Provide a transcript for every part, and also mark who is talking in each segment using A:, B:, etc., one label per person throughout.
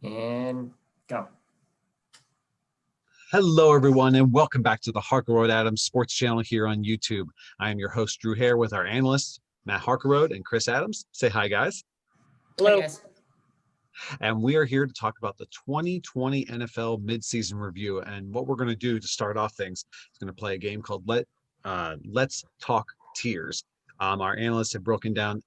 A: And go.
B: Hello, everyone, and welcome back to the Harkleroad-Adams Sports Channel here on YouTube. I am your host, Drew Hare, with our analysts, Matt Harkleroad and Chris Adams. Say hi, guys.
A: Hello. Hi, guys.
B: And we are here to talk about the 2020 NFL midseason review. And what we're going to do to start off things is going to play a game called Let's Talk Tiers. Our analysts have broken down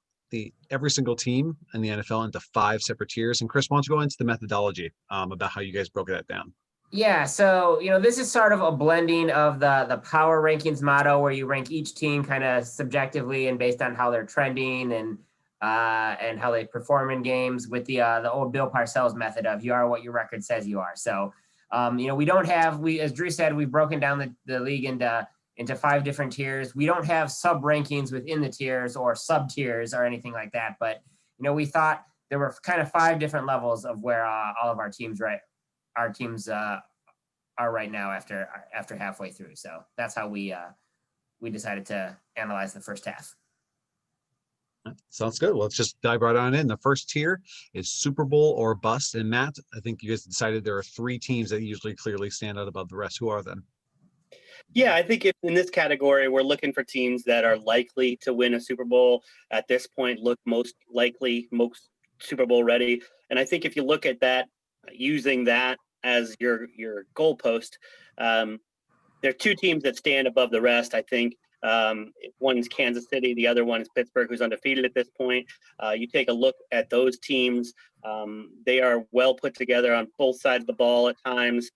B: every single team in the NFL into 5 separate tiers. And Chris, why don't you go into the methodology about how you guys broke that down?
A: Yeah, so this is sort of a blending of the power rankings motto, where you rank each team kind of subjectively and based on how they're trending and how they perform in games, with the old Bill Parcells method of you are what your record says you are. So we don't have, as Drew said, we've broken down the league into 5 different tiers. We don't have sub rankings within the tiers or sub tiers or anything like that, but we thought there were kind of 5 different levels of where all of our teams are right now after halfway through. So that's how we decided to analyze the first half.
B: Sounds good. Let's just dive right on in. The first tier is Super Bowl or bust. And Matt, I think you guys decided there are 3 teams that usually clearly stand out above the rest. Who are them?
C: Yeah, I think in this category, we're looking for teams that are likely to win a Super Bowl at this point, look most likely, most Super Bowl ready. And I think if you look at that, using that as your goalpost, there are 2 teams that stand above the rest, I think. One's Kansas City, the other one is Pittsburgh, who's undefeated at this point. You take a look at those teams. They are well put together on both sides of the ball at times.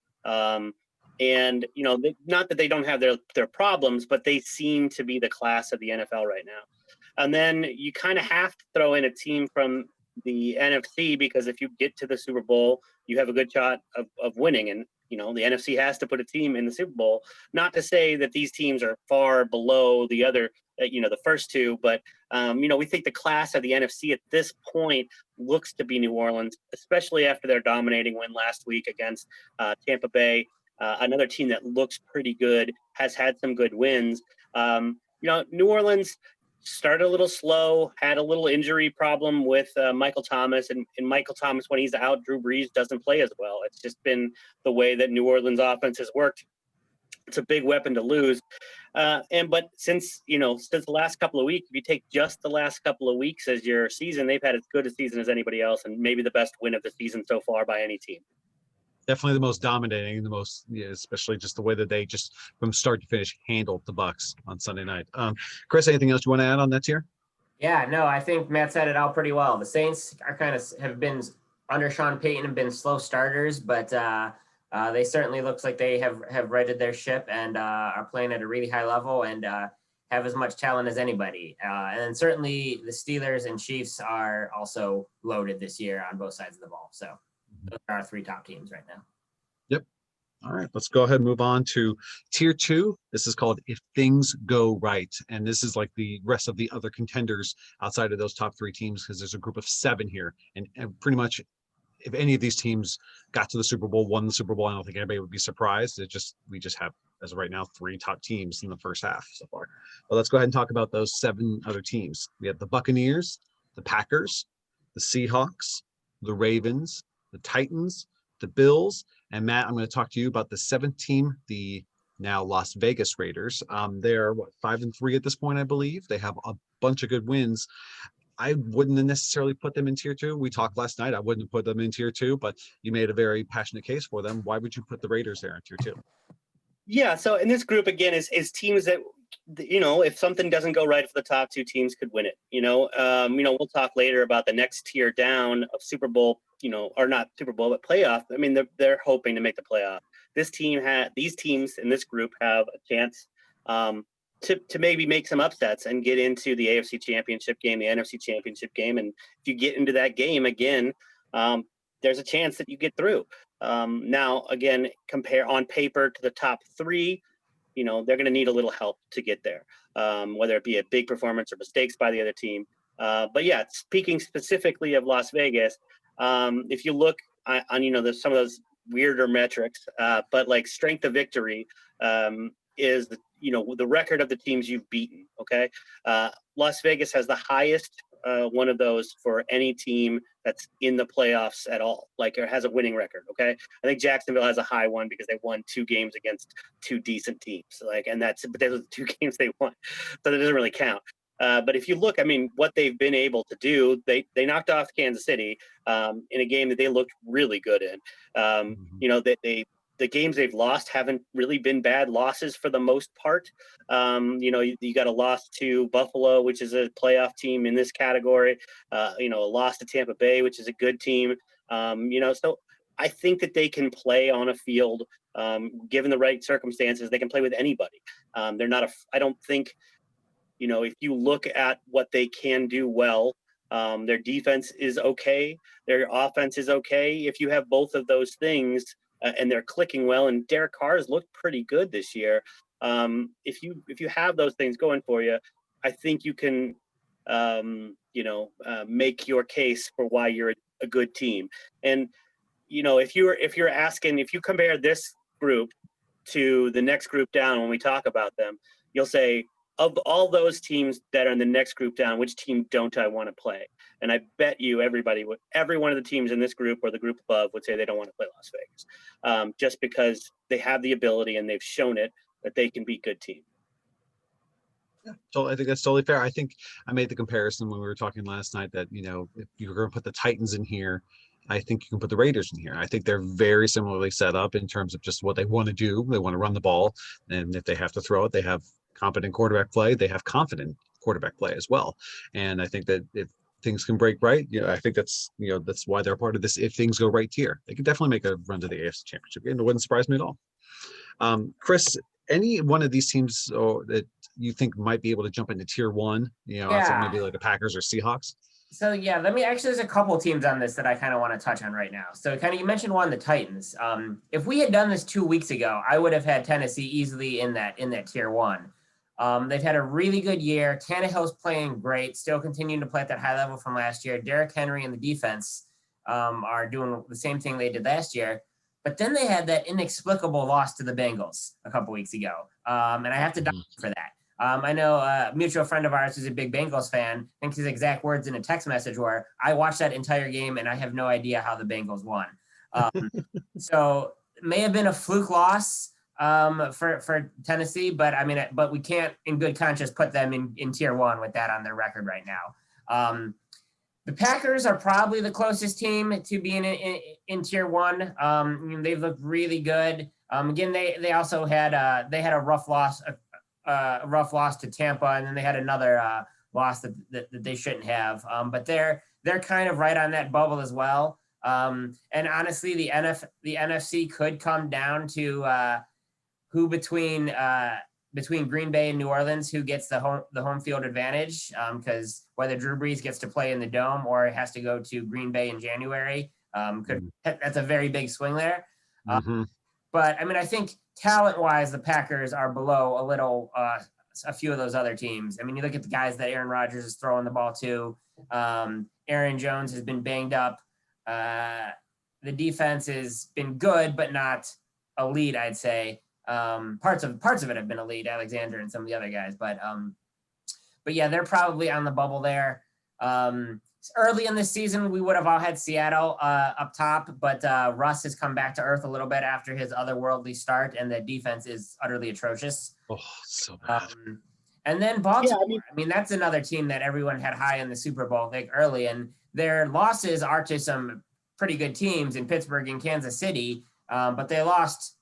C: And, not that they don't have their problems, but they seem to be the class of the NFL right now. And then you kind of have to throw in a team from the NFC, because if you get to the Super Bowl, you have a good shot of winning. And, the NFC has to put a team in the Super Bowl. Not to say that these teams are far below the other, the first 2, but, we think the class of the NFC at this point looks to be New Orleans, especially after their dominating win last week against Tampa Bay. Another team that looks pretty good, has had some good wins. New Orleans started a little slow, had a little injury problem with Michael Thomas. And Michael Thomas, when he's out, Drew Brees doesn't play as well. It's just been the way that New Orleans offense has worked. It's a big weapon to lose. But since the last couple of weeks, if you take just the last couple of weeks as your season, they've had as good a season as anybody else, and maybe the best win of the season so far by any team.
B: Definitely the most dominating, especially just the way that they just from start to finish handled the Bucs on Sunday night. Chris, anything else you want to add on that tier?
A: Yeah, no, I think Matt said it all pretty well. The Saints are have been under Sean Payton and been slow starters, but they certainly looks like they have righted their ship and are playing at a really high level and have as much talent as anybody. And then certainly the Steelers and Chiefs are also loaded this year on both sides of the ball. So those are our 3 top teams right now.
B: Yep. All right, let's go ahead and move on to tier 2. This is called If Things Go Right. And this is like the rest of the other contenders outside of those top 3 teams, because there's a group of 7 here. And pretty much if any of these teams got to the Super Bowl, won the Super Bowl, I don't think anybody would be surprised. We just have, as of right now, 3 top teams in the first half so far. But let's go ahead and talk about those 7 other teams. We have the Buccaneers, the Packers, the Seahawks, the Ravens, the Titans, the Bills, and Matt, I'm going to talk to you about the 7th team, the now Las Vegas Raiders. They're 5-3 at this point, I believe. They have a bunch of good wins. I wouldn't necessarily put them in tier 2. We talked last night. I wouldn't put them in tier 2, but you made a very passionate case for them. Why would you put the Raiders there in tier 2?
C: Yeah, so in this group, again, is teams that, if something doesn't go right for the top 2 teams, could win it. We'll talk later about the next tier down of Super Bowl, or not Super Bowl, but playoff. I mean, they're hoping to make the playoff. These teams in this group have a chance to maybe make some upsets and get into the AFC Championship game, the NFC Championship game. And if you get into that game again, there's a chance that you get through. Now, again, compare on paper to the top 3, they're going to need a little help to get there, whether it be a big performance or mistakes by the other team. But yeah, speaking specifically of Las Vegas, if you look on there's some of those weirder metrics, but like strength of victory is the record of the teams you've beaten. Okay. Las Vegas has the highest one of those for any team that's in the playoffs at all, like, or has a winning record. Okay. I think Jacksonville has a high one because they won 2 games against 2 decent teams. Like, and but those are the 2 games they won. So that doesn't really count. But if you look, I mean, what they've been able to do, they knocked off Kansas City in a game that they looked really good in. You know, the games they've lost haven't really been bad losses for the most part. You know, you got a loss to Buffalo, which is a playoff team in this category. You know, a loss to Tampa Bay, which is a good team. You know, so I think that they can play on a field, given the right circumstances. They can play with anybody. They're not I don't think, you know, if you look at what they can do well, their defense is okay. Their offense is okay. If you have both of those things and they're clicking well, and Derek Carr's looked pretty good this year. If you have those things going for you, I think you can, you know, make your case for why you're a good team. And, you know, if you compare this group to the next group down, when we talk about them, you'll say, of all those teams that are in the next group down, which team don't I want to play? And I bet you every one of the teams in this group or the group above would say they don't want to play Las Vegas, just because they have the ability and they've shown it that they can be good teams.
B: Yeah, so I think that's totally fair. I think I made the comparison when we were talking last night that, you know, if you're going to put the Titans in here, I think you can put the Raiders in here. I think they're very similarly set up in terms of just what they want to do. They want to run the ball, and if they have to throw it, they have competent quarterback play. They have confident quarterback play as well. And I think that if things can break right, you know, I think that's, you know, that's why they're part of this if things go right tier. They can definitely make a run to the AFC Championship game. It wouldn't surprise me at all. Chris, any one of these teams that you think might be able to jump into tier 1, you know, outside maybe like the Packers or Seahawks?
A: So yeah, there's a couple teams on this that I kind of want to touch on right now. So you mentioned one, the Titans. If we had done this 2 weeks ago, I would have had Tennessee easily in that tier 1. They've had a really good year. Tannehill's playing great, still continuing to play at that high level from last year. Derrick Henry and the defense are doing the same thing they did last year. But then they had that inexplicable loss to the Bengals a couple weeks ago. And I have to dive for that. I know a mutual friend of ours who's a big Bengals fan thinks his exact words in a text message were, I watched that entire game and I have no idea how the Bengals won. So it may have been a fluke loss for Tennessee, but I mean, but we can't in good conscience put them in tier 1 with that on their record right now. The Packers are probably the closest team to being in tier 1. You know, they've looked really good. Again, they also had a rough loss to Tampa, and then they had another loss that they shouldn't have. But they're kind of right on that bubble as well. And honestly, the NFC could come down to who between Green Bay and New Orleans, who gets the home field advantage, because whether Drew Brees gets to play in the Dome or has to go to Green Bay in January, that's a very big swing there. But I mean, I think talent-wise, the Packers are below a few of those other teams. I mean, you look at the guys that Aaron Rodgers is throwing the ball to. Aaron Jones has been banged up. The defense has been good, but not elite, I'd say. Parts of it have been elite, Alexander and some of the other guys, but yeah, they're probably on the bubble there. Early in this season, we would have all had Seattle up top, but Russ has come back to earth a little bit after his otherworldly start, and the defense is utterly atrocious.
B: Oh, so bad.
A: And then Baltimore, I mean, that's another team that everyone had high in the Super Bowl like early, and their losses are to some pretty good teams in Pittsburgh and Kansas City, but they lost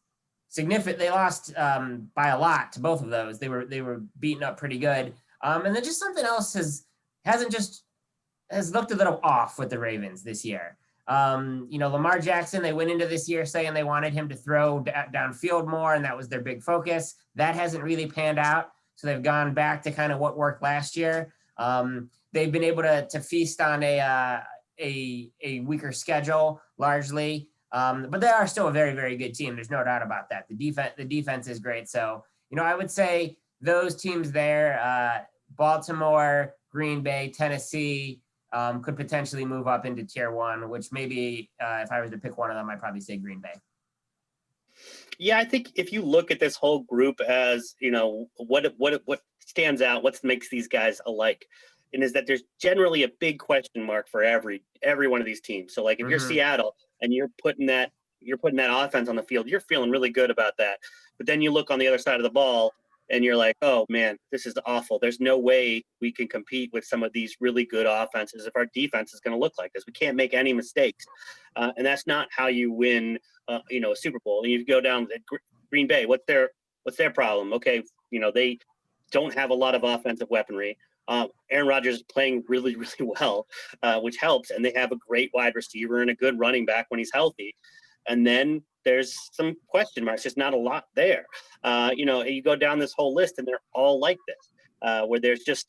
A: by a lot to both of those. They were beaten up pretty good. And then just something else has looked a little off with the Ravens this year. You know, Lamar Jackson, they went into this year saying they wanted him to throw downfield more, and that was their big focus. That hasn't really panned out. So they've gone back to kind of what worked last year. They've been able to feast on a weaker schedule largely. But they are still a very, very good team. There's no doubt about that. The defense is great. So, you know, I would say those teams there, Baltimore, Green Bay, Tennessee, could potentially move up into tier 1, which maybe if I was to pick one of them, I'd probably say Green Bay.
C: Yeah, I think if you look at this whole group as, you know, what stands out, what makes these guys alike, and is that there's generally a big question mark for every one of these teams. So like if you're Seattle and you're putting that offense on the field, you're feeling really good about that. But then you look on the other side of the ball and you're like, oh man, this is awful. There's no way we can compete with some of these really good offenses if our defense is going to look like this. We can't make any mistakes. And that's not how you win, a Super Bowl. And you go down to Green Bay. What's their problem? Okay. They don't have a lot of offensive weaponry. Aaron Rodgers is playing really, really well, which helps. And they have a great wide receiver and a good running back when he's healthy. And then there's some question marks, just not a lot there. You go down this whole list and they're all like this, where there's just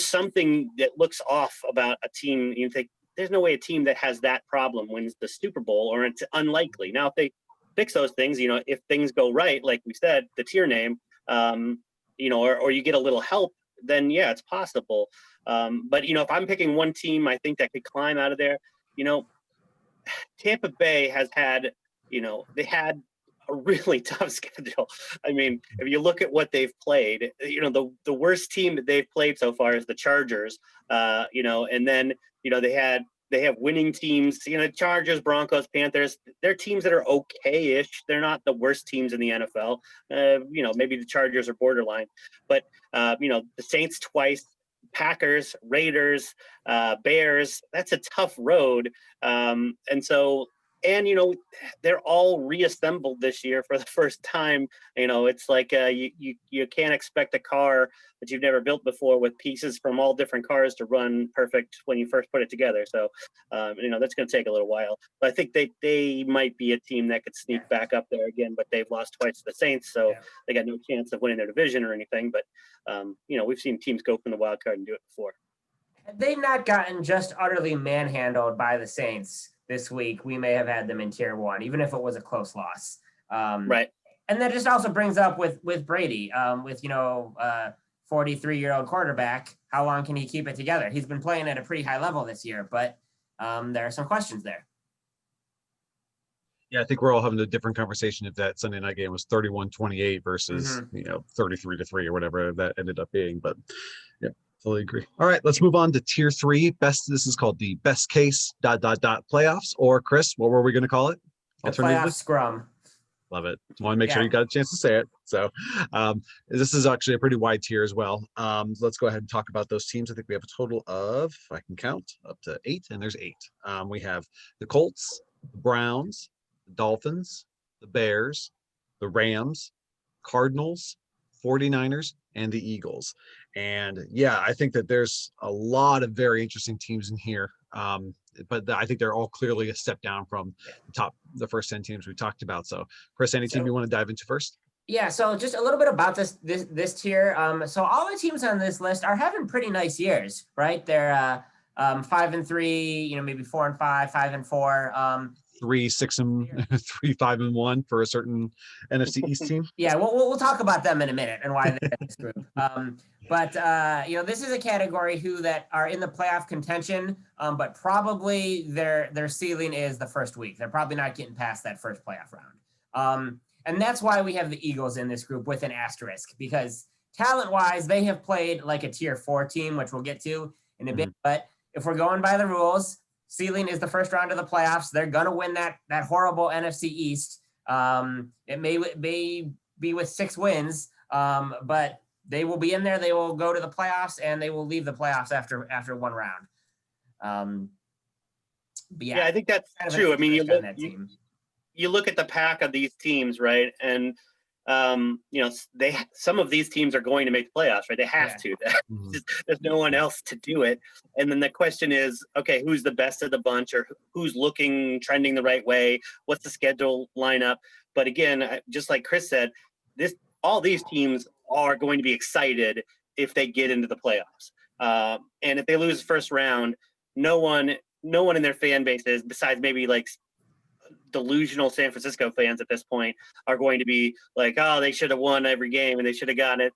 C: something that looks off about a team. You think there's no way a team that has that problem wins the Super Bowl, or it's unlikely. Now, if they fix those things, if things go right, like we said, the tier name, or you get a little help, then yeah, it's possible. But if I'm picking one team, I think that could climb out of there, Tampa Bay has had, they had a really tough schedule. I mean, if you look at what they've played, the worst team that they've played so far is the Chargers, and then, they have winning teams, Chargers, Broncos, Panthers. They're teams that are okay-ish. They're not the worst teams in the NFL. Maybe the Chargers are borderline, but, the Saints twice, Packers, Raiders, Bears, that's a tough road. They're all reassembled this year for the first time. It's like you can't expect a car that you've never built before with pieces from all different cars to run perfect when you first put it together. So, that's going to take a little while. But I think they might be a team that could sneak back up there again, but they've lost twice to the Saints, so they got no chance of winning their division or anything. But, we've seen teams go from the wild card and do it before.
A: Had they not gotten just utterly manhandled by the Saints this week, we may have had them in tier 1, even if it was a close loss.
C: Right.
A: And that just also brings up with Brady, 43-year-old quarterback, how long can he keep it together? He's been playing at a pretty high level this year, but there are some questions there.
B: Yeah, I think we're all having a different conversation if that Sunday night game was 31-28 versus 33-3 or whatever that ended up being. But yeah, totally agree. All right, let's move on to tier 3. This is called the best case ... playoffs, or Chris, what were we going to call it?
A: The playoff scrum.
B: Love it. Want to make sure you got a chance to say it. So this is actually a pretty wide tier as well. Let's go ahead and talk about those teams. I think we have a total of, if I can count, up to 8, and there's 8. We have the Colts, the Browns, the Dolphins, the Bears, the Rams, Cardinals, 49ers, and the Eagles. And yeah, I think that there's a lot of very interesting teams in here. But I think they're all clearly a step down from the first 10 teams we talked about. So Chris, any team you want to dive into first?
A: Yeah, so just a little bit about this tier. So all the teams on this list are having pretty nice years, right? They're 5-3, maybe 4-5, 5-4.
B: 3-6 3, 5-1 for a certain NFC East team.
A: Yeah, we'll talk about them in a minute and why they're in this group. But this is a category that are in the playoff contention, but probably their ceiling is the first week. They're probably not getting past that first playoff round. And that's why we have the Eagles in this group with an asterisk, because talent-wise, they have played like a tier 4 team, which we'll get to in a bit. But if we're going by the rules, ceiling is the first round of the playoffs. They're going to win that horrible NFC East. It may be with 6 wins, but they will be in there. They will go to the playoffs, and they will leave the playoffs after one round.
C: Yeah, I think that's true. I mean, you look at the pack of these teams, right? And some of these teams are going to make the playoffs, right? They have to. There's no one else to do it. And then the question is, okay, who's the best of the bunch, or who's trending the right way? What's the schedule lineup? But again, just like Chris said, all these teams are going to be excited if they get into the playoffs. And if they lose the first round, no one in their fan bases, besides maybe like delusional San Francisco fans at this point, are going to be like, oh, they should have won every game and they should have gotten it.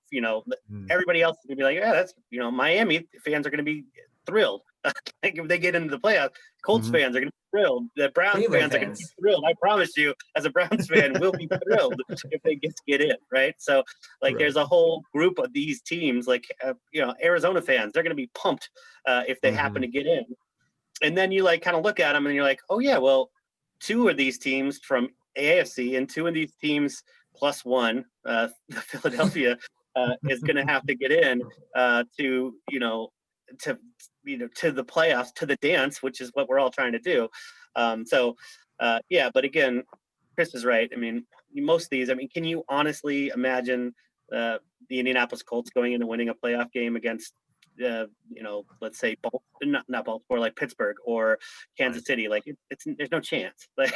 C: Everybody else is going to be like, yeah, that's, Miami fans are going to be thrilled. Like if they get into the playoffs, Colts
B: Mhm.
C: fans are going to be thrilled. The Browns
A: Cleveland
C: fans are going to be
A: fans.
C: thrilled. I promise you, as a Browns fan, we'll be thrilled if they get in, right? So, like,
B: Right.
C: there's a whole group of these teams, like, Arizona fans, they're going to be pumped if they happen to get in. And then you, like, kind of look at them and you're like, oh, yeah, well, 2 of these teams from AFC and 2 of these teams plus 1, the Philadelphia, is going to have to get in to the playoffs, to the dance, which is what we're all trying to do. But again, Chris is right. I mean, most of these, can you honestly imagine the Indianapolis Colts going in and winning a playoff game against, let's say not Baltimore, like Pittsburgh or Kansas City? Like there's no chance. Like,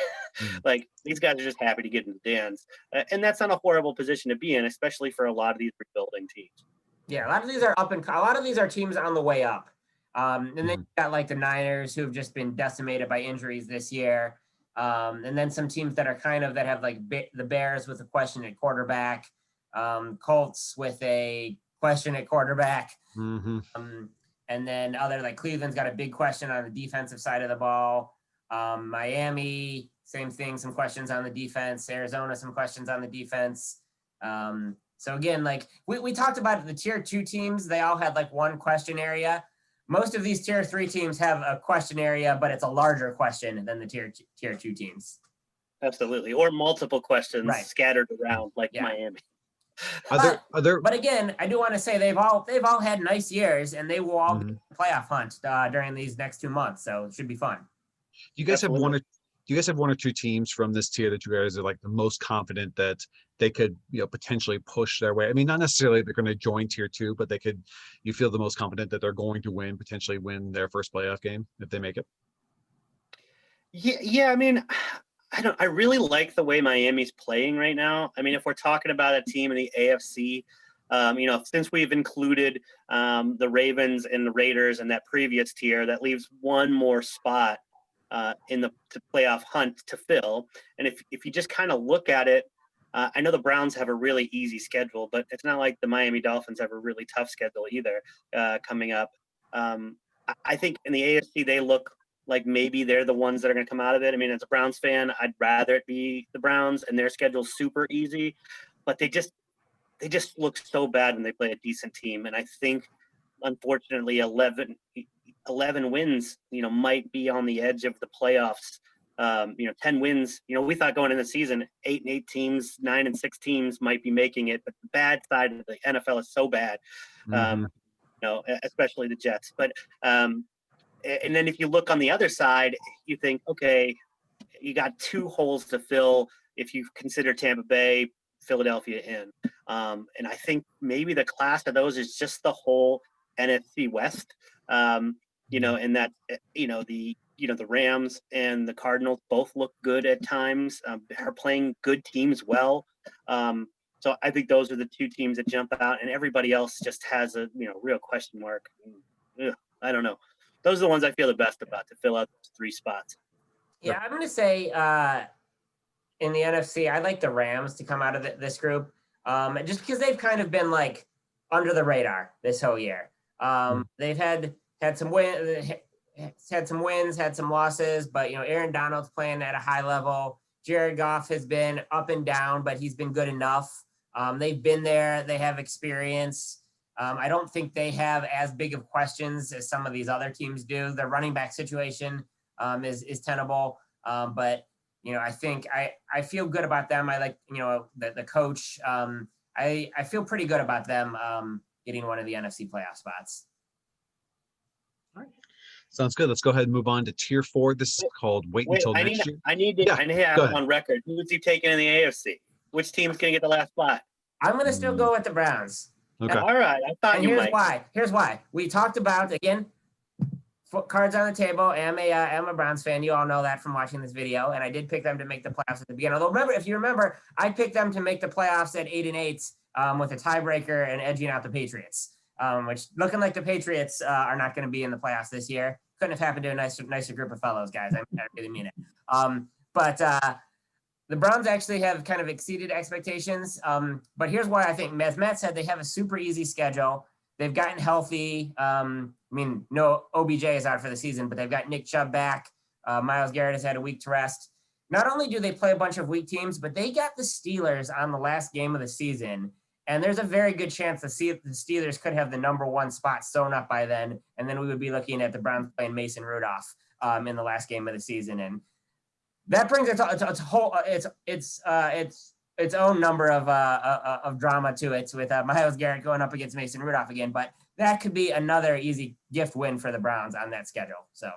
C: like these guys are just happy to get in the dance, and that's not a horrible position to be in, especially for a lot of these rebuilding teams.
A: Yeah, a lot of these are a lot of these are teams on the way up. And then you got like the Niners, who have just been decimated by injuries this year. And then some teams that have like the Bears with a question at quarterback, Colts with a question at quarterback. And then other like Cleveland's got a big question on the defensive side of the ball. Miami, same thing, some questions on the defense. Arizona, some questions on the defense. So again, like we talked about the tier 2 teams, they all had like one question area. Most of these tier 3 teams have a question area, but it's a larger question than the tier 2 teams.
C: Absolutely. Or multiple questions scattered around like Miami.
A: But again, I do want to say they've all had nice years, and they will all be in the playoff hunt during these next 2 months. So it should be fun.
B: Do you guys have one or two teams from this tier that you guys are like the most confident that they could, potentially push their way? I mean, not necessarily they're going to join tier 2, but you feel the most confident that they're going to potentially win their first playoff game if they make it?
C: Yeah. I mean, I really like the way Miami's playing right now. I mean, if we're talking about a team in the AFC, since we've included the Ravens and the Raiders in that previous tier, that leaves one more spot in the playoff hunt to fill. And if you just kind of look at it, I know the Browns have a really easy schedule, but it's not like the Miami Dolphins have a really tough schedule either coming up. I think in the AFC, they look like maybe they're the ones that are going to come out of it. I mean, as a Browns fan, I'd rather it be the Browns, and their schedule's super easy, but they just look so bad when they play a decent team. And I think, unfortunately, 11 wins, might be on the edge of the playoffs. 10 wins, we thought going into the season, 8-8 teams, 9-6 teams might be making it, but the bad side of the NFL is so bad, especially the Jets. But, and then if you look on the other side, you think, okay, you got 2 holes to fill if you consider Tampa Bay, Philadelphia in. And I think maybe the class of those is just the whole NFC West, and that, the Rams and the Cardinals both look good at times, are playing good teams well. So I think those are the 2 teams that jump out, and everybody else just has a, real question mark. I don't know. Those are the ones I feel the best about to fill out those 3 spots.
A: Yeah, I'm going to say in the NFC, I like the Rams to come out of this group, just because they've kind of been like under the radar this whole year. They've had some wins, had some losses, but Aaron Donald's playing at a high level. Jared Goff has been up and down, but he's been good enough. They've been there. They have experience. I don't think they have as big of questions as some of these other teams do. Their running back situation is tenable, but I think I feel good about them. I like the coach. I feel pretty good about them getting one of the NFC playoff spots.
B: All right. Sounds good. Let's go ahead and move on to tier 4. This is called Wait Until Next Year.
C: I need to have on record. Who's he taking in the AFC? Which team's going to get the last spot?
A: I'm going to still go with the Browns.
B: Okay.
C: All right. I thought you might.
A: Here's why. We talked about, again, cards on the table. I'm a Browns fan. You all know that from watching this video. And I did pick them to make the playoffs at the beginning. Although if you remember, I picked them to make the playoffs at 8-8 with a tiebreaker and edging out the Patriots. Which looking like the Patriots are not going to be in the playoffs this year. Couldn't have happened to a nicer group of fellows, guys. I really mean it. But the Browns actually have kind of exceeded expectations. But here's why I think, as Matt said, they have a super easy schedule. they've gotten healthy. No, OBJ is out for the season, but they've got Nick Chubb back. Myles Garrett has had a week to rest. Not only do they play a bunch of weak teams, but they got the Steelers on the last game of the season. And there's a very good chance the Steelers could have the number 1 spot sewn up by then. And then we would be looking at the Browns playing Mason Rudolph in the last game of the season. And that brings its own number of drama to it with Myles Garrett going up against Mason Rudolph again. But that could be another easy gift win for the Browns on that schedule. So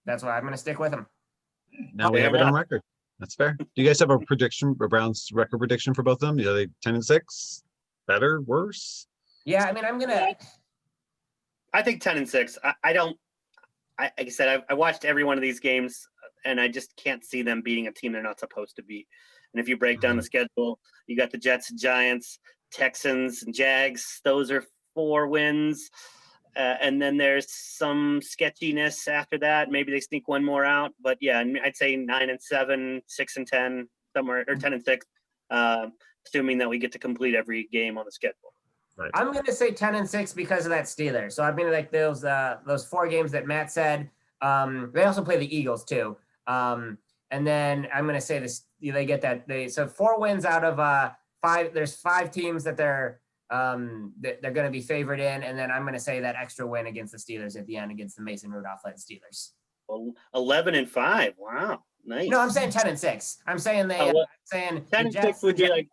A: that's why I'm going to stick with them.
B: Now we have it on record. That's fair. Do you guys have a Browns record prediction for both of them? Are they 10-6? Better? Worse?
A: Yeah, I'm gonna.
C: I think 10-6. Like I said, I watched every one of these games, and I just can't see them beating a team they're not supposed to beat. And if you break down the schedule, you got the Jets and Giants, Texans and Jags. Those are 4 wins. And then there's some sketchiness after that. Maybe they sneak one more out, but yeah, I'd say 9-7, 6-10, somewhere, or 10-6, assuming that we get to complete every game on the schedule.
B: Right.
A: I'm going to say 10-6 because of that Steelers. So I've been like those 4 games that Matt said. They also play the Eagles too. And then I'm going to say this, they get that. So 4 wins out of 5. There's 5 teams that they're going to be favored in, and then I'm going to say that extra win against the Steelers at the end against the Mason Rudolph-led Steelers.
C: Well, 11-5. Wow, nice.
A: No, I'm saying 10-6. I'm saying I'm saying
C: 10-6 would be like.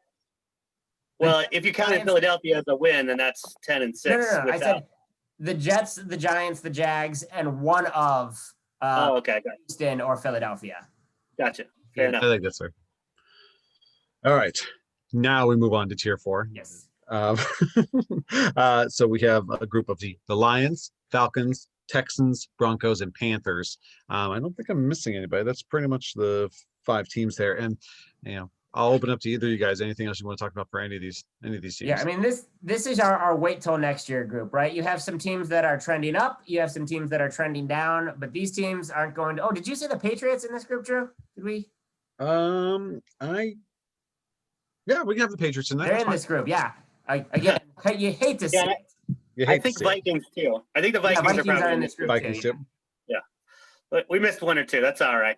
C: Well, if you count Philadelphia as a win, then that's 10-6.
A: No. I said the Jets, the Giants, the Jags, and one of
C: okay,
A: Houston or Philadelphia.
C: Gotcha. Fair enough.
B: I think that's fair. All right, now we move on to tier 4.
A: Yes.
B: So we have a group of the Lions, Falcons, Texans, Broncos, and Panthers. I don't think I'm missing anybody. That's pretty much the 5 teams there. And I'll open up to either of you guys. Anything else you want to talk about for any of these teams?
A: Yeah, this is our wait till next year group, right? You have some teams that are trending up. You have some teams that are trending down. But these teams aren't going to. Oh, did you say the Patriots in this group, Drew? Did we?
B: Yeah, we can have the Patriots in there.
A: They're in this group. Yeah. Again, you hate to see it.
C: I think Vikings too. I think the Vikings are
A: in this group
B: Vikings
A: too.
C: Yeah. But we missed 1 or 2. That's all right.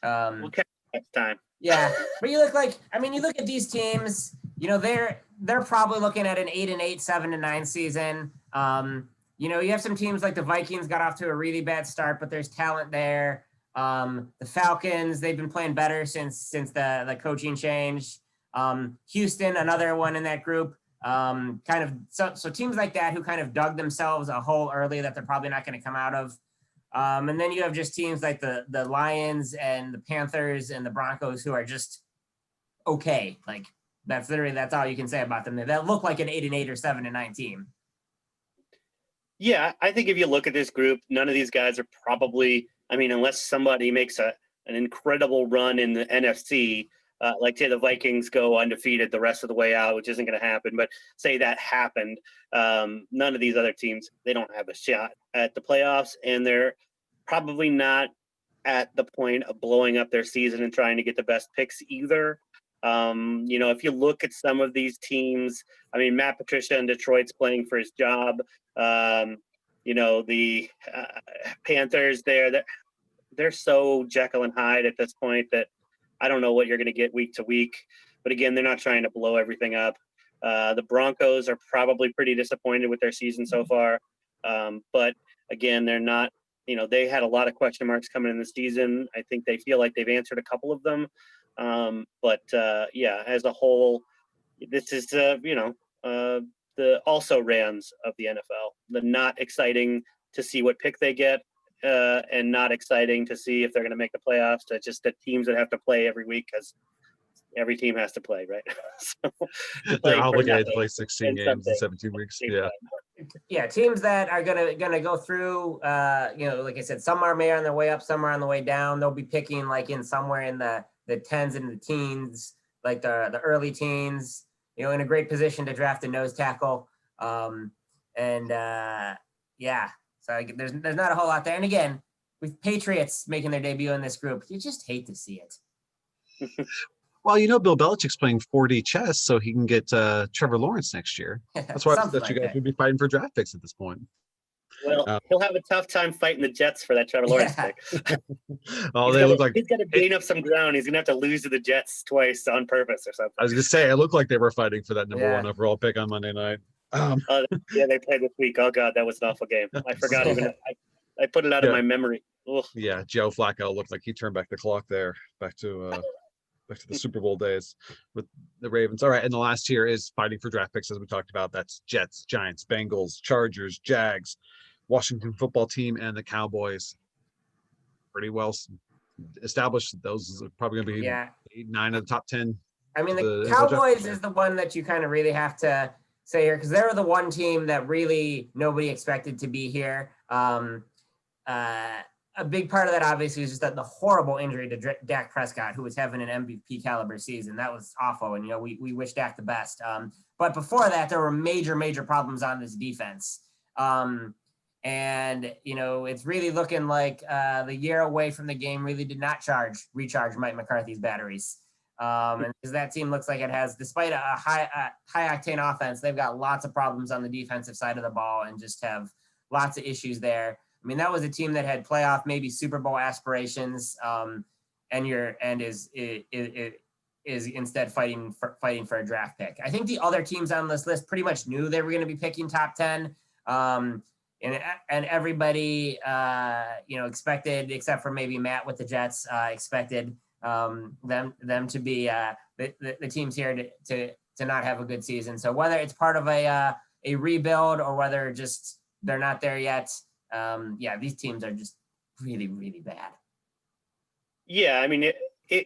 A: We'll
C: catch next time.
A: Yeah, but you look at these teams. They're probably looking at an 8-8, 7-9 season. You have some teams like the Vikings got off to a really bad start, but there's talent there. The Falcons, they've been playing better since the coaching change. Houston, another one in that group. So teams like that who kind of dug themselves a hole early that they're probably not going to come out of. And then you have just teams like the Lions and the Panthers and the Broncos who are just okay. Like that's all you can say about them. That look like an 8-8 or 7-9 team.
C: Yeah, I think if you look at this group, none of these guys are probably. Unless somebody makes an incredible run in the NFC. Like say the Vikings go undefeated the rest of the way out, which isn't going to happen. But say that happened, none of these other teams, they don't have a shot at the playoffs, and they're probably not at the point of blowing up their season and trying to get the best picks either. If you look at some of these teams, Matt Patricia in Detroit's playing for his job. The Panthers they're so Jekyll and Hyde at this point that I don't know what you're going to get week to week, but again, they're not trying to blow everything up. The Broncos are probably pretty disappointed with their season so far. But again, they're not, they had a lot of question marks coming in the season. I think they feel like they've answered a couple of them. But as a whole, this is, the also rans of the NFL, the not exciting to see what pick they get. And not exciting to see if they're going to make the playoffs. To just the teams that have to play every week because every team has to play, right?
B: They're obligated to play 16 games in 17 weeks.
A: Yeah, teams that are gonna go through. Like I said, some are maybe on their way up, some are on the way down. They'll be picking like in somewhere in the 10s and the teens, like the early teens. In a great position to draft a nose tackle. So there's not a whole lot there. And again, with Patriots making their debut in this group, you just hate to see it.
B: Well, Bill Belichick's playing 4D chess so he can get Trevor Lawrence next year. That's why I
A: Something
B: thought you
A: like
B: guys
A: that.
B: would be fighting for draft picks at this point.
C: Well,
B: Uh,
C: he'll have a tough time fighting the Jets for that Trevor Lawrence
A: Yeah.
C: pick.
B: oh, they look like
C: He's got to gain up some ground. He's gonna have to lose to the Jets twice on purpose or something.
B: I was gonna say it looked like they were fighting for that number
A: Yeah.
B: one overall pick on Monday night.
C: Yeah, they played this week. Oh God, that was an awful game. I forgot even. I put it out of
B: Yeah.
C: my memory. Ugh.
B: Yeah, Joe Flacco looked like he turned back the clock there, back to the Super Bowl days with the Ravens. All right, and the last tier is fighting for draft picks, as we talked about. That's Jets, Giants, Bengals, Chargers, Jags, Washington Football Team, and the Cowboys. Pretty well established. Those are probably going to be
A: Yeah.
B: 8, 9 of the top 10.
A: I mean, the
B: NFL draft
A: Cowboys
B: picks.
A: is the one that you kind of really have to say here because they're the one team that really nobody expected to be here. A big part of that obviously is just that the horrible injury to Dak Prescott, who was having an MVP caliber season. That was awful. And, we wish Dak the best. But before that, there were major problems on this defense. And, it's really looking like the year away from the game really did not recharge Mike McCarthy's batteries. And because that team looks like it has, despite a high octane offense, they've got lots of problems on the defensive side of the ball and just have lots of issues there. I mean, that was a team that had playoff, maybe Super Bowl aspirations, and is instead fighting for a draft pick. I think the other teams on this list pretty much knew they were going to be picking top 10. And everybody, expected, except for maybe Matt with the Jets, expected them to be the teams here to not have a good season. So whether it's part of a rebuild or whether just they're not there yet, these teams are just really, really bad.
C: Yeah, I mean, if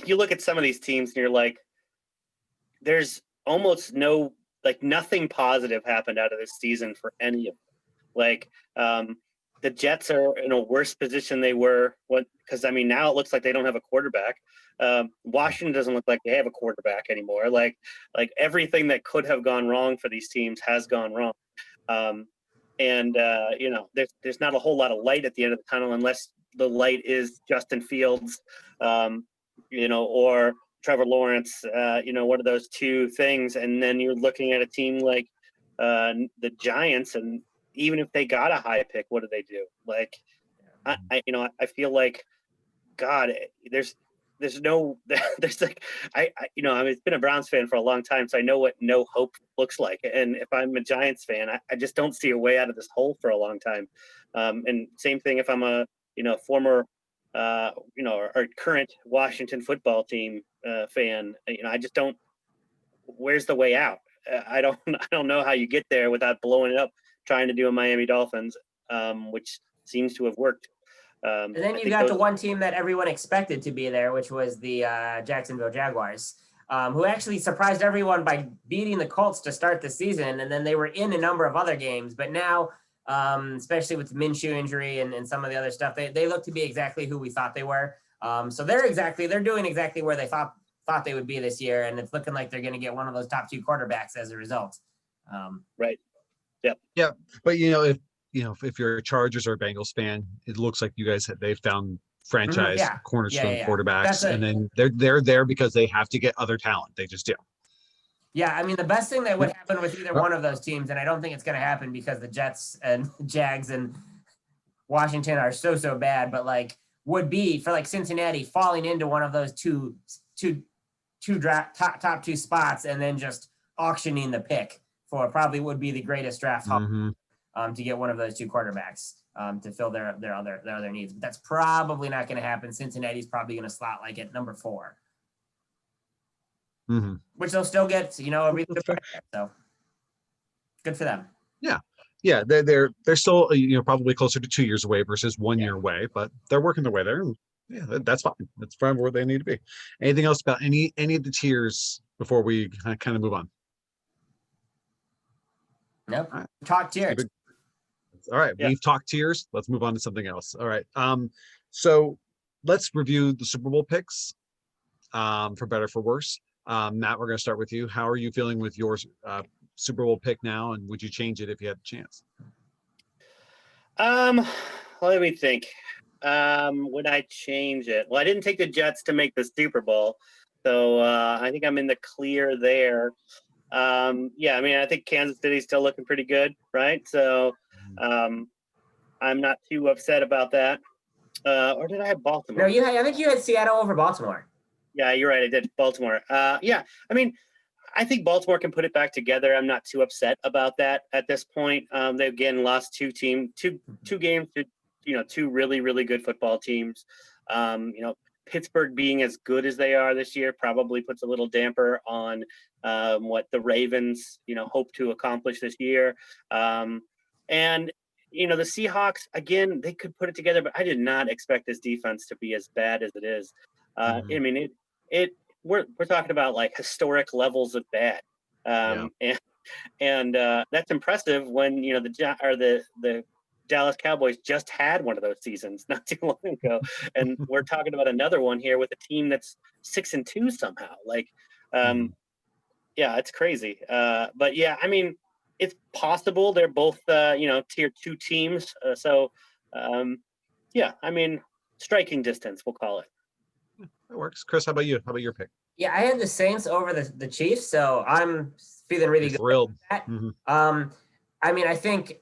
C: you look at some of these teams and you're like, there's almost nothing positive happened out of this season for any of them. Like, the Jets are in a worse position they were because now it looks like they don't have a quarterback. Washington doesn't look like they have a quarterback anymore. Like everything that could have gone wrong for these teams has gone wrong. There's not a whole lot of light at the end of the tunnel unless the light is Justin Fields, or Trevor Lawrence, one of those two things. And then you're looking at a team like the Giants, and even if they got a high pick, what do they do? Like, I feel like, God, it's been a Browns fan for a long time, so I know what no hope looks like. And if I'm a Giants fan, I just don't see a way out of this hole for a long time. And same thing if I'm a, former, or current Washington football team fan, I just don't, where's the way out? I don't know how you get there without blowing it up, trying to do a Miami Dolphins, which seems to have worked.
A: And then you got the one team that everyone expected to be there, which was the Jacksonville Jaguars, who actually surprised everyone by beating the Colts to start the season. And then they were in a number of other games. But now, especially with the Minshew injury and some of the other stuff, they look to be exactly who we thought they were. So they're doing exactly where they thought they would be this year. And it's looking like they're going to get one of those top 2 quarterbacks as a result.
C: Right. Yep.
B: Yeah. But, if you're a Chargers or a Bengals fan, it looks like they've found franchise cornerstone quarterbacks, and then they're there because they have to get other talent. They just do. Yeah,
A: I mean, the best thing that would happen with either one of those teams, and I don't think it's going to happen because the Jets and Jags and Washington are so bad, but would be for Cincinnati falling into one of those two draft top 2 spots and then just auctioning the pick for probably would be the greatest draft haul. To get one of those 2 quarterbacks to fill their other needs. But that's probably not going to happen. Cincinnati's probably going to slot at number 4. Which they'll still get, a really good player. So good for them.
B: Yeah, they're still probably closer to 2 years away versus 1 year away, but they're working their way there. And that's fine. That's fine where they need to be. Anything else about any of the tiers before we kind of move on?
A: Nope. Right. Talk tiers.
B: All right, we've talked tiers. Let's move on to something else. All right. So let's review the Super Bowl picks, for better, for worse. Matt, we're going to start with you. How are you feeling with your Super Bowl pick now, and would you change it if you had the chance?
C: Let me think. Would I change it? Well, I didn't take the Jets to make the Super Bowl, So I think I'm in the clear there. Yeah, I mean, I think Kansas City's still looking pretty good, right? So I'm not too upset about that. Or did I have Baltimore?
A: No, I think you had Seattle over Baltimore.
C: Yeah, you're right. I did Baltimore. Yeah, I mean, I think Baltimore can put it back together. I'm not too upset about that at this point. They again lost two games to two really, really good football teams. Pittsburgh being as good as they are this year probably puts a little damper on what the Ravens, hope to accomplish this year. And the Seahawks, again, they could put it together, but I did not expect this defense to be as bad as it is. I mean, we're talking about like historic levels of bad. And that's impressive when, the Dallas Cowboys just had one of those seasons not too long ago. And we're talking about another one here with a team that's 6-2 somehow. Like, yeah, it's crazy. But yeah, I mean, it's possible they're both, tier 2 teams. Yeah, I mean, striking distance, we'll call it.
B: That works. Chris, how about you? How about your pick?
A: Yeah, I had the Saints over the Chiefs, so I'm feeling really good.
B: Thrilled.
A: That. I mean, I think,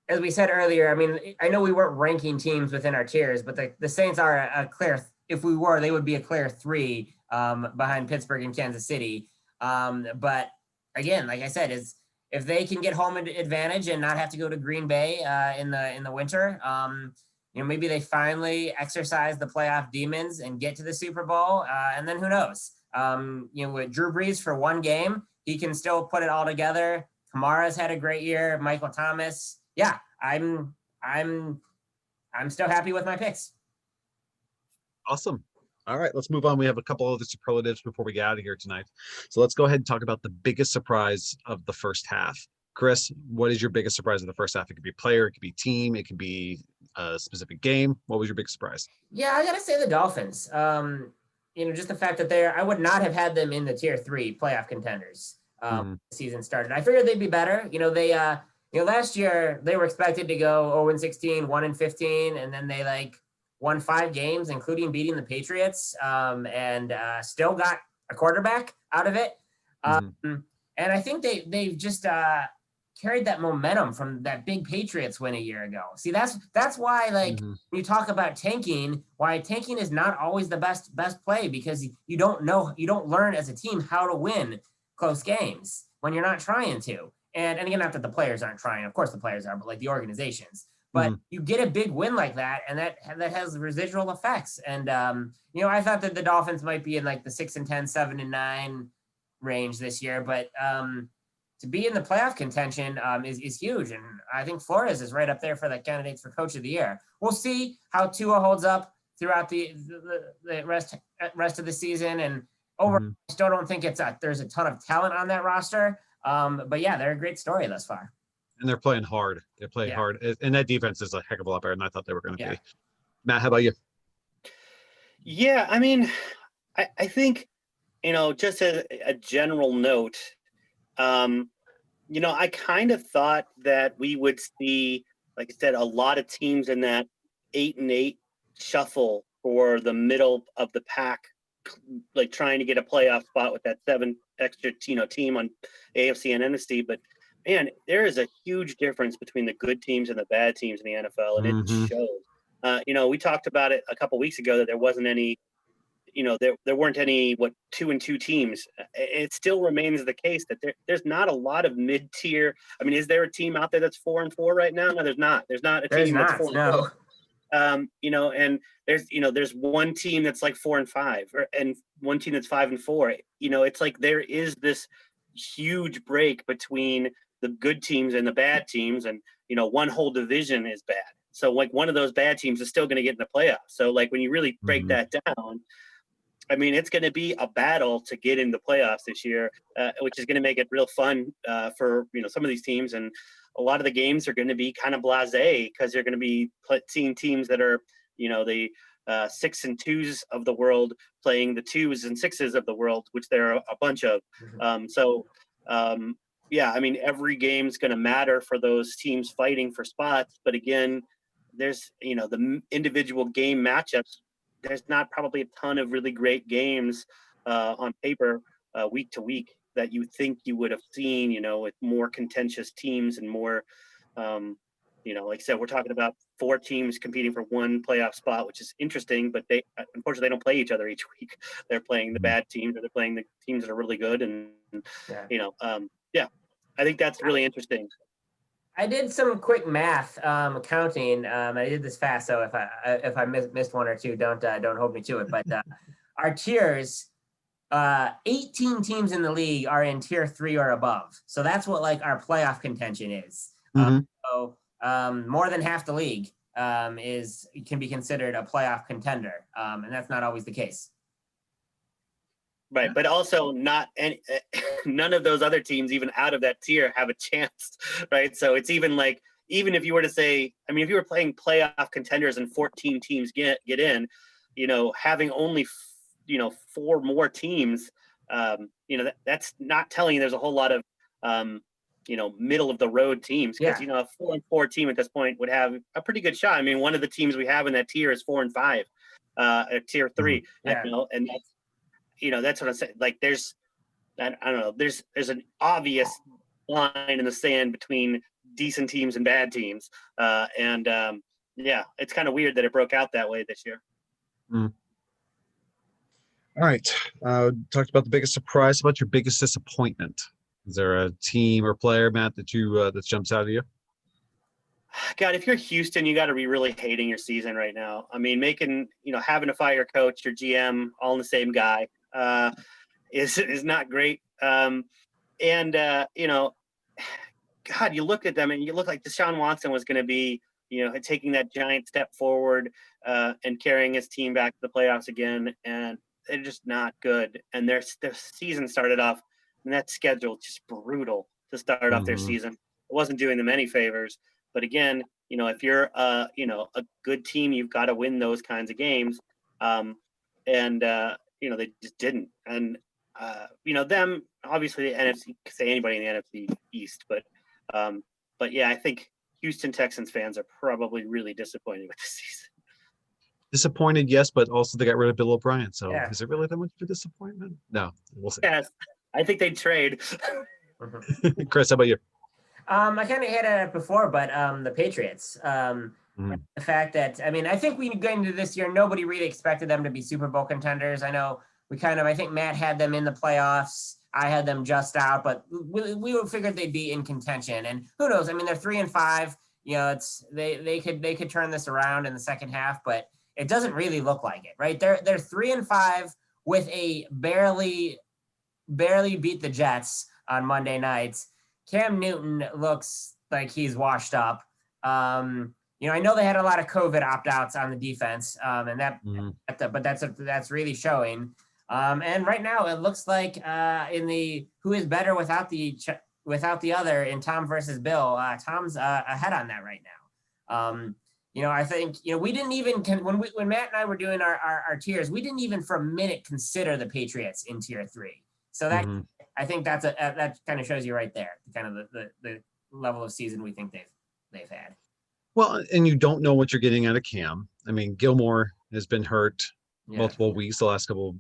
A: as we said earlier, I mean, I know we weren't ranking teams within our tiers, but the Saints are a clear, if we were, they would be a clear 3 behind Pittsburgh and Kansas City. But again, like I said, is if they can get home advantage and not have to go to Green Bay in the winter, maybe they finally exercise the playoff demons and get to the Super Bowl, and then who knows? With Drew Brees for one game, he can still put it all together. Kamara's had a great year. Michael Thomas. Yeah, I'm still happy with my picks.
B: Awesome. All right, let's move on. We have a couple other superlatives before we get out of here tonight. So let's go ahead and talk about the biggest surprise of the first half. Chris, what is your biggest surprise of the first half? It could be player, it could be team, it could be a specific game. What was your big surprise?
A: Yeah, I gotta say the Dolphins. Just the fact that I would not have had them in the tier 3 playoff contenders. Season started. I figured they'd be better. Last year they were expected to go 0-16, 1-15, and then they won 5 games, including beating the Patriots, and still got a quarterback out of it. And I think they've just carried that momentum from that big Patriots win a year ago. See, that's why when you talk about tanking, why tanking is not always the best play, because you don't learn as a team how to win close games when you're not trying to. And again, not that the players aren't trying, of course the players are, but the organizations. But you get a big win like that, and that has residual effects. And I thought that the Dolphins might be in the 6-10, 7-9 range this year, but to be in the playoff contention is huge. And I think Flores is right up there for the candidates for Coach of the Year. We'll see how Tua holds up throughout the rest of the season. And overall, I still don't think there's a ton of talent on that roster. But yeah, they're a great story thus far.
B: And they're playing hard. They're playing hard. And that defense is a heck of a lot better than I thought they were going to be. Matt, how about you?
C: Yeah, I mean, I think, just as a general note, I kind of thought that we would see, like I said, a lot of teams in that 8-8 shuffle for the middle of the pack, trying to get a playoff spot with that 7 extra, team on AFC and NFC. But man, there is a huge difference between the good teams and the bad teams in the NFL, and it shows. We talked about it a couple weeks ago that there wasn't any, there weren't any 2-2 teams. It still remains the case that there's not a lot of mid-tier. I mean, is there a team out there that's 4-4 right now? No, there's not. There's not a team that's 4-4.
A: No.
C: And there's one team that's 4-5, and one team that's 5-4. It's there is this huge break between the good teams and the bad teams, and one whole division is bad. So one of those bad teams is still going to get in the playoffs. So when you really break that down, I mean, it's going to be a battle to get in the playoffs this year, which is going to make it real fun for some of these teams. And a lot of the games are going to be kind of blasé because you're going to be seeing teams that are the 6-2s of the world playing the 2s and 6s of the world, which there are a bunch of. Yeah, I mean, every game's going to matter for those teams fighting for spots. But again, there's, the individual game matchups. There's not probably a ton of really great games on paper week to week that you think you would have seen, with more contentious teams and more, like I said, we're talking about 4 teams competing for one playoff spot, which is interesting, but unfortunately, they don't play each other each week. They're playing the bad teams, or they're playing the teams that are really good. And, I think that's really interesting.
A: I did some quick math accounting. I did this fast, so if I missed one or two, don't hold me to it. But our tiers, 18 teams in the league are in tier 3 or above. So that's what like our playoff contention is. So more than half the league can be considered a playoff contender, and that's not always the case.
C: Right, but also none of those other teams, even out of that tier, have a chance, right? So it's even if you were to say, if you were playing playoff contenders and 14 teams get in, having only 4 more teams, that's not telling you there's a whole lot of middle of the road teams, because a 4-4 team at this point would have a pretty good shot. One of the teams we have in that tier is 4-5, at tier 3, and that's what I'm saying. Like there's an obvious line in the sand between decent teams and bad teams. It's kind of weird that it broke out that way this year.
B: All right. Talked about the biggest surprise. About your biggest disappointment? Is there a team or player, Matt, that jumps out at you?
C: God, if you're Houston, you got to be really hating your season right now. Having to fire your coach, your GM, all in the same guy, is not great. God, you look at them and you look like Deshaun Watson was going to be, taking that giant step forward and carrying his team back to the playoffs again, and they're just not good. And their season started off, and that schedule just brutal to start off their season. It wasn't doing them any favors. But again, if you're a good team, you've got to win those kinds of games. They just didn't. And them, obviously the NFC, say anybody in the NFC East, but I think Houston Texans fans are probably really disappointed with the season.
B: Disappointed, yes, but also they got rid of Bill O'Brien. So is it really that much of a disappointment? No, we'll see.
C: Yes, I think they'd trade.
B: Chris, how about you?
A: I kind of hit it before, but the Patriots. The fact that, I think we going into this year, nobody really expected them to be Super Bowl contenders. I know I think Matt had them in the playoffs. I had them just out, but we figured they'd be in contention. And who knows? They're 3-5. They could turn this around in the second half, but it doesn't really look like it, right? They're 3-5 with a barely beat the Jets on Monday nights. Cam Newton looks like he's washed up. I know they had a lot of COVID opt-outs on the defense, but that's really showing. And right now it looks like in the who is better without the other in Tom versus Bill, Tom's ahead on that right now. I think we didn't even when Matt and I were doing our tiers, we didn't even for a minute consider the Patriots in tier 3. So that I think that kind of shows you right there, kind of the level of season we think they've had.
B: Well, and you don't know what you're getting out of Cam. Gilmore has been hurt multiple weeks, the last couple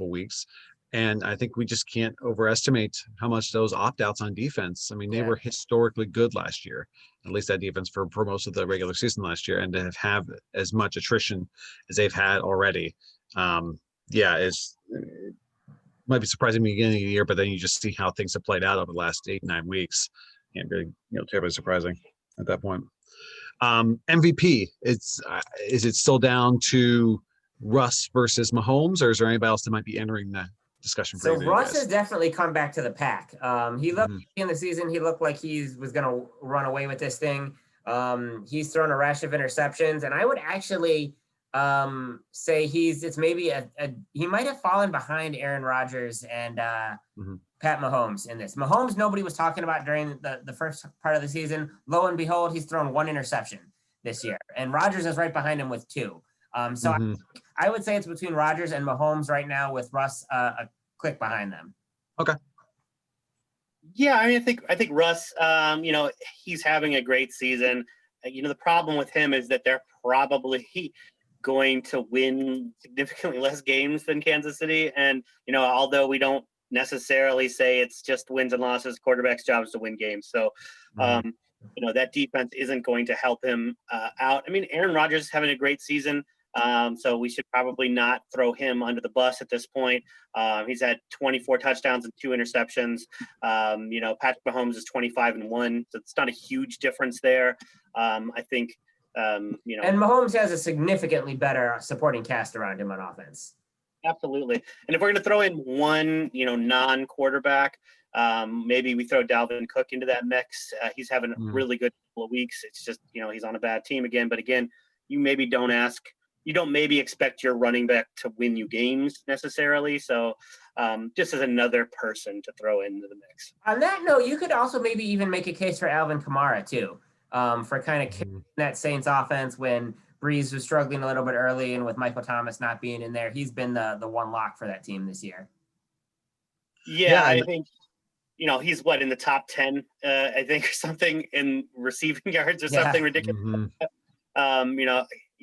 B: weeks. And I think we just can't overestimate how much those opt-outs on defense. They were historically good last year, at least that defense for most of the regular season last year. And to have as much attrition as they've had already, it might be surprising at the beginning of the year, but then you just see how things have played out over the last 8-9 weeks. Can't be terribly surprising at that point. MVP, is it still down to Russ versus Mahomes, or is there anybody else that might be entering the discussion?
A: So Russ has definitely come back to the pack. He looked in the season, he looked like he was going to run away with this thing. He's thrown a rash of interceptions, and I would actually say it's maybe he might have fallen behind Aaron Rodgers and Pat Mahomes in this. Mahomes, nobody was talking about during the first part of the season. Lo and behold, he's thrown 1 interception this year, and Rodgers is right behind him with 2. I would say it's between Rodgers and Mahomes right now, with Russ a click behind them.
B: Okay.
C: Yeah, I think Russ, he's having a great season. The problem with him is that they're probably going to win significantly less games than Kansas City. And, although we don't necessarily say it's just wins and losses, quarterback's job is to win games. So, that defense isn't going to help him out. I mean, Aaron Rodgers is having a great season. So we should probably not throw him under the bus at this point. He's had 24 touchdowns and 2 interceptions. Patrick Mahomes is 25-1. So it's not a huge difference there. I think, And
A: Mahomes has a significantly better supporting cast around him on offense.
C: Absolutely. And if we're going to throw in one, non-quarterback, maybe we throw Dalvin Cook into that mix. He's having a really good couple of weeks. It's just, he's on a bad team again. But again, you don't maybe expect your running back to win you games necessarily. So just as another person to throw into the mix.
A: On that note, you could also maybe even make a case for Alvin Kamara too, for kind of kicking that Saints offense when Breeze was struggling a little bit early, and with Michael Thomas not being in there, he's been the one lock for that team this year.
C: Yeah, I think, he's in the top 10, I think, or something in receiving yards or something ridiculous.